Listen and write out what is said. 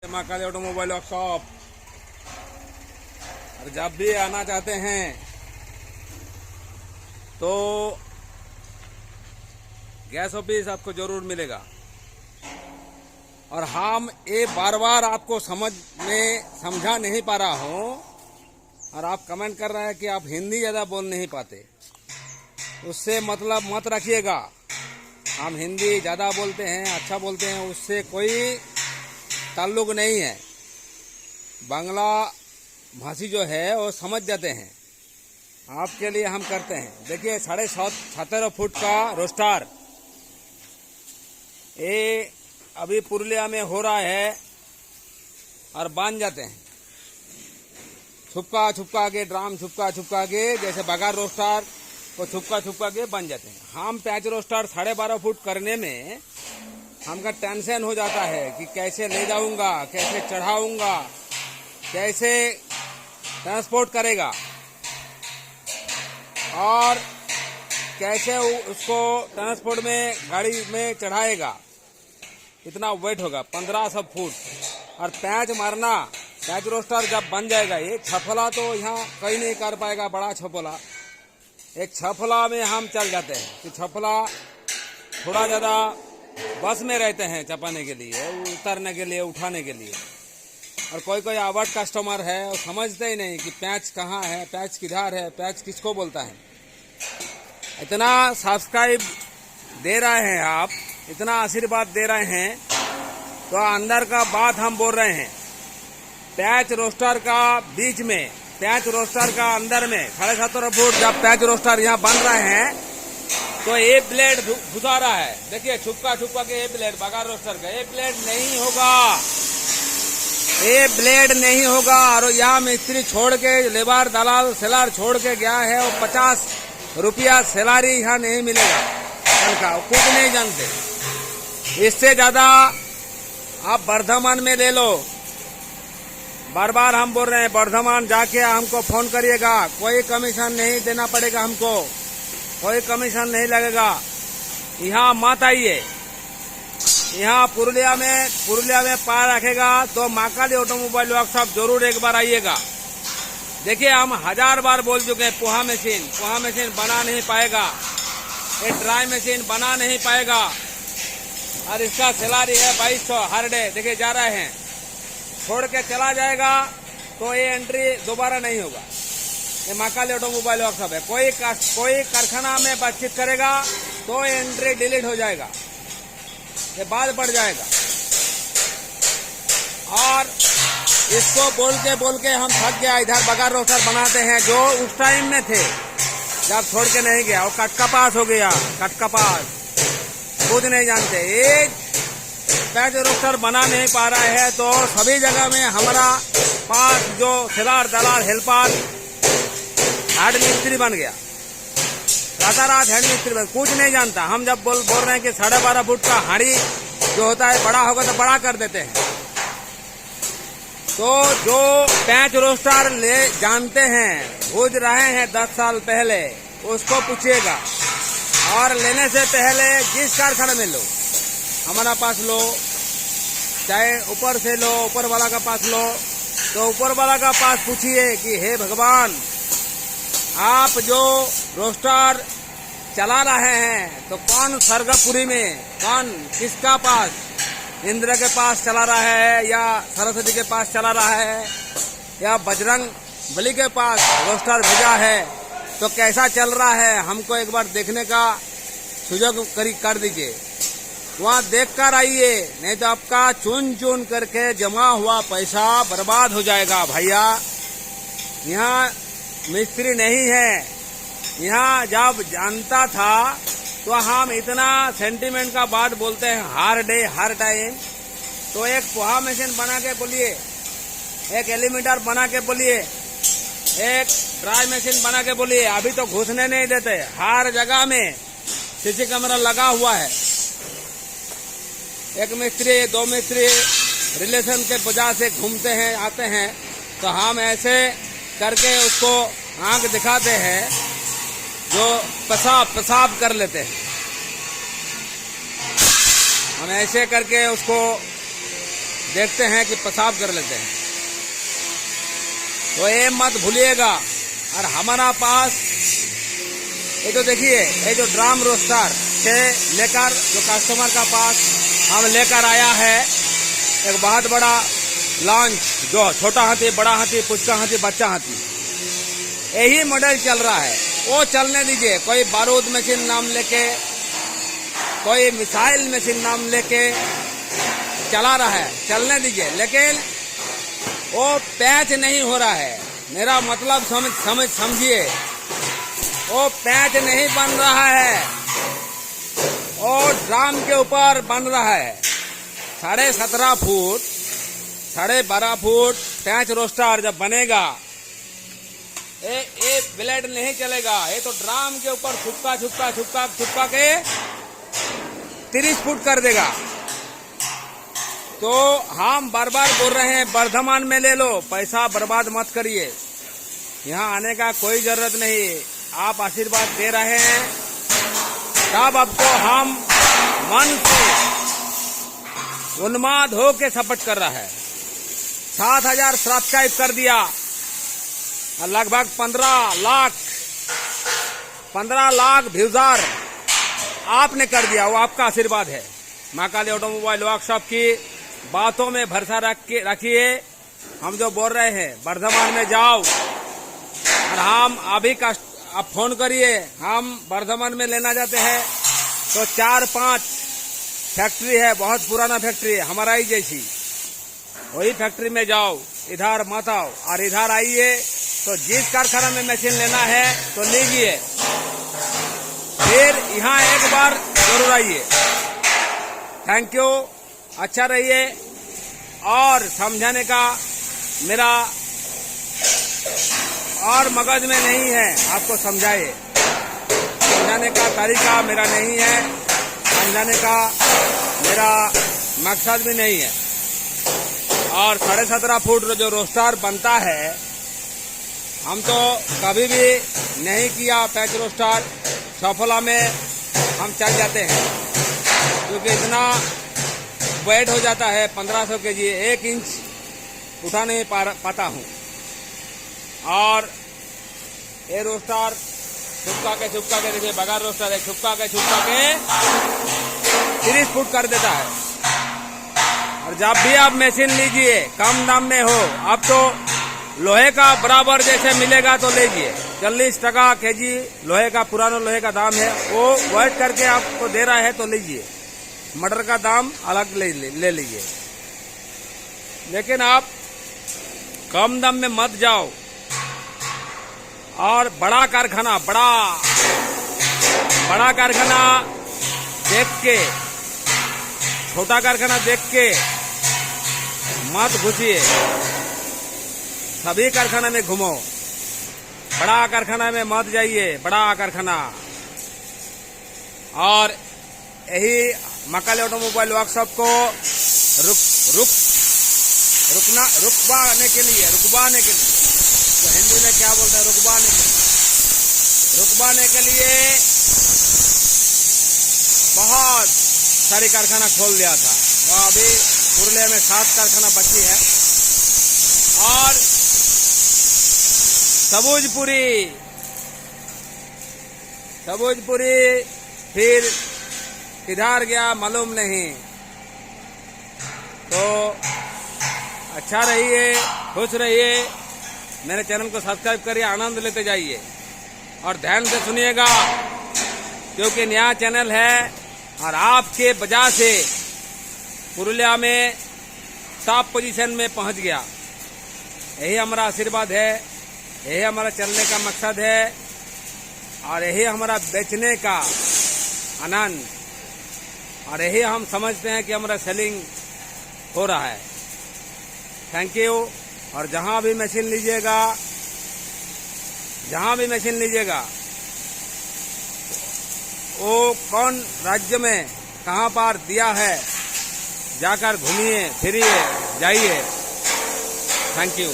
Mahakali automobile workshop. और जब भी आना चाहते हैं तो गैस ऑफिस आपको जरूर मिलेगा। और हम ये बार बार आपको समझा नहीं पा रहा हूँ और आप कमेंट कर रहे हैं कि आप हिंदी ज़्यादा बोल नहीं पाते। उससे मतलब मत रखिएगा। हम हिंदी ज़्यादा बोलते हैं, अच्छा बोलते हैं, उससे कोई ताल्लुक नहीं है। बांग्ला भाषी जो है वो समझ जाते हैं। आपके लिए हम करते हैं। देखिए 17.5 फुट का रोस्टर ये अभी पुरुलिया में हो रहा है और बांध जाते हैं छुपका के, ड्राम छुपका के, जैसे बगार रोस्टर को छुपका के बन जाते हैं। हम पैच रोस्टर 12.5 फुट करने में हमका टेंशन हो जाता है कि कैसे ले जाऊंगा, कैसे चढ़ाऊंगा, कैसे ट्रांसपोर्ट करेगा और कैसे उसको ट्रांसपोर्ट में गाड़ी में चढ़ाएगा। इतना वेट होगा 1500 फुट। और पैच मारना, पैच रोस्टर जब बन जाएगा, ये छफला तो यहाँ कहीं नहीं कर पाएगा। बड़ा छफला, एक छफला में हम चल जाते हैं कि छफला थोड़ा ज़्यादा बस में रहते हैं चपाने के लिए, उतरने के लिए, उठाने के लिए। और कोई आवट कस्टमर है वो समझते ही नहीं कि पैच कहाँ है, पैच किधर है, पैच किसको बोलता है। इतना सब्सक्राइब दे रहे हैं आप, इतना आशीर्वाद दे रहे हैं, तो अंदर का बात हम बोल रहे हैं। पैच रोस्टर का बीच में, पैच रोस्टर का अंदर में 17.5 फुट जब पैच रोस्टर यहाँ बन रहे हैं तो ये ब्लेड घुसा रहा है। देखिए छुपका के ये ब्लेड बगार रोस्टर का, ये ब्लेड नहीं होगा, ये ब्लेड नहीं होगा। और यहाँ मिस्त्री छोड़ के, लेबर दलाल सेलर छोड़ के गया है, वो 50 रुपया सैलरी यहाँ नहीं मिलेगा का, कुछ नहीं जानते। इससे ज्यादा आप वर्धमान में ले लो। बार बार हम बोल रहे हैं वर्धमान जाके हमको फोन करिएगा, कोई कमीशन नहीं देना पड़ेगा, हमको कोई कमीशन नहीं लगेगा। यहाँ मत आइए। यहाँ पुरुलिया में पार रखेगा तो महाकाली ऑटोमोबाइल वर्कशॉप जरूर एक बार आइएगा। देखिए हम 1000 बार बोल चुके हैं, पोहा मशीन बना नहीं पाएगा, ये ड्राई मशीन बना नहीं पाएगा। और इसका सैलरी है 2200 हर डे। देखिए जा रहे हैं, छोड़ के चला जाएगा तो ये एंट्री दोबारा नहीं होगा। ये महाकाली ऑटोमोबाइल वर्कशॉप है। कोई कारखाना में बातचीत करेगा तो एंट्री डिलीट हो जाएगा, ये बाद बढ़ जाएगा। और इसको बोल के हम थक गया। इधर बगार रोस्टर बनाते हैं जो उस टाइम में थे जब छोड़ के नहीं गया, वो कटका पास हो गया, कुछ नहीं जानते। एक पैच रोस्टर बना नहीं पा रहा है तो सभी जगह में हमारा पास जो सेलर दलाल हेल्पर हेड मिस्त्री बन गया, रातारात हेड मिस्त्री बन, कुछ नहीं जानता। हम जब बोल रहे हैं कि 12.5 फुट का हाड़ी जो होता है बड़ा होगा तो बड़ा कर देते हैं। तो जो पैच रोस्टर ले जानते हैं, भूज रहे हैं 10 साल पहले, उसको पूछिएगा। और लेने से पहले जिस कारखाने में लो, हमारा पास लो, चाहे ऊपर से लो, ऊपर वाला का पास लो, तो ऊपर वाला का पास पूछिए कि हे भगवान, आप जो रोस्टर चला रहे हैं तो कौन स्वर्गपुरी में, कौन किसका पास, इंद्र के पास चला रहा है या सरस्वती के पास चला रहा है या बजरंग बली के पास रोस्टर भेजा है, तो कैसा चल रहा है हमको एक बार देखने का सुयोग कर दीजिए। वहाँ देख कर आइए, नहीं तो आपका चुन करके जमा हुआ पैसा बर्बाद हो जाएगा। भैया यहाँ मिस्त्री नहीं है। यहाँ जब जानता था तो हम इतना सेंटीमेंट का बात बोलते हैं हर डे हर टाइम। तो एक पोहा मशीन बना के बोलिए, एक एलिमीटर बना के बोलिए, एक ड्राई मशीन बना के बोलिए। अभी तो घुसने नहीं देते, हर जगह में सीसी कैमरा लगा हुआ है। एक मिस्त्री 2 मिस्त्री रिलेशन के वजह से घूमते हैं, आते हैं, तो हम ऐसे करके उसको आंख दिखाते हैं जो पेशाब कर लेते हैं। हम ऐसे करके उसको देखते हैं कि पेशाब कर लेते हैं। तो ये मत भूलिएगा। और हमारा पास ये तो देखिए, ये जो ड्राम रोस्टर से लेकर जो कस्टमर का पास हम लेकर आया है, एक बहुत बड़ा लॉन्च, जो छोटा हाथी, बड़ा हाथी, पुचका हाथी, बच्चा हाथी, यही मॉडल चल रहा है। वो चलने दीजिए। कोई बारूद मशीन नाम लेके, कोई मिसाइल मशीन नाम लेके चला रहा है, चलने दीजिए। लेकिन वो पैच नहीं हो रहा है। मेरा मतलब समझिए, वो पैच नहीं बन रहा है, वो ड्राम के ऊपर बन रहा है। 17.5 फुट, 12.5 फुट पैच रोस्टर जब बनेगा, ये ब्लेड नहीं चलेगा। ये तो ड्राम के ऊपर छुपका के 30 फुट कर देगा। तो हम बार बार बोल रहे हैं, वर्धमान में ले लो, पैसा बर्बाद मत करिए। यहाँ आने का कोई जरूरत नहीं। आप आशीर्वाद दे रहे हैं, तब आपको हम मन से उन्माद हो के सपोर्ट कर रहा है। 7,000 सब्सक्राइब कर दिया, लगभग 15 लाख व्यूज़र आपने कर दिया। वो आपका आशीर्वाद है। माँ काली ऑटोमोबाइल वर्कशॉप की बातों में भरोसा रखिए। हम जो बोल रहे हैं, वर्धमान में जाओ और हम अभी आप फोन करिए। हम वर्धमान में लेना चाहते हैं तो 4-5 फैक्ट्री है, बहुत पुराना फैक्ट्री है हमारा ही जैसी, वही फैक्ट्री में जाओ। इधर मत आओ, और इधर आइए तो जिस कारखाना में मशीन लेना है तो लीजिए, फिर यहाँ एक बार जरूर आइए। Thank you. अच्छा रहिए। और समझाने का मेरा और मगज में नहीं है, आपको समझाए समझाने का तरीका मेरा नहीं है, समझाने का मेरा मकसद भी नहीं है। और 17.5 फुट जो रोस्टर बनता है, हम तो कभी भी नहीं किया पैच रोस्टर। सफला में हम चल जाते हैं, क्योंकि इतना वेट हो जाता है 1500 kg, 1 इंच उठा नहीं पाता हूँ। और ये रोस्टर छुपका के देखिए, बगैर रोस्टर है, छुपका के 30 फुट कर देता है। और जब भी आप मशीन लीजिए, कम दाम में हो, अब तो लोहे का बराबर जैसे मिलेगा तो लीजिए। 40 टका kg लोहे का, पुराना लोहे का दाम है, वो वेट करके आपको दे रहा है तो लीजिए। मटर का दाम अलग ले लीजिए। लेकिन आप कम दाम में मत जाओ। और बड़ा कारखाना देख के, छोटा कारखाना देख के मत घुसिए। सभी कारखाना में घूमो, बड़ा कारखाना में मत जाइए, बड़ा कारखाना। और यही माँ काली ऑटोमोबाइल वर्कशॉप को रुकवाने के लिए, तो हिंदी में क्या बोलते हैं, रुकवाने के लिए बहुत सारी कारखाना खोल दिया था। वो अभी पुरुलिया में 7 कारखाना बची है। और सबूजपुरी फिर किधर गया मालूम नहीं। तो अच्छा रहिए, खुश रहिए, मेरे चैनल को सब्सक्राइब करिए, आनंद लेते जाइए और ध्यान से सुनिएगा, क्योंकि नया चैनल है और आपके वजह से पुरुलिया में टॉप पोजीशन में पहुंच गया। यही हमारा आशीर्वाद है, यही हमारा चलने का मकसद है, और यही हमारा बेचने का आनंद, और यही हम समझते हैं कि हमारा सेलिंग हो रहा है। Thank you. और जहां भी मशीन लीजिएगा, वो कौन राज्य में कहां पर दिया है, जाकर घूमिए फिरिए जाइए। Thank you.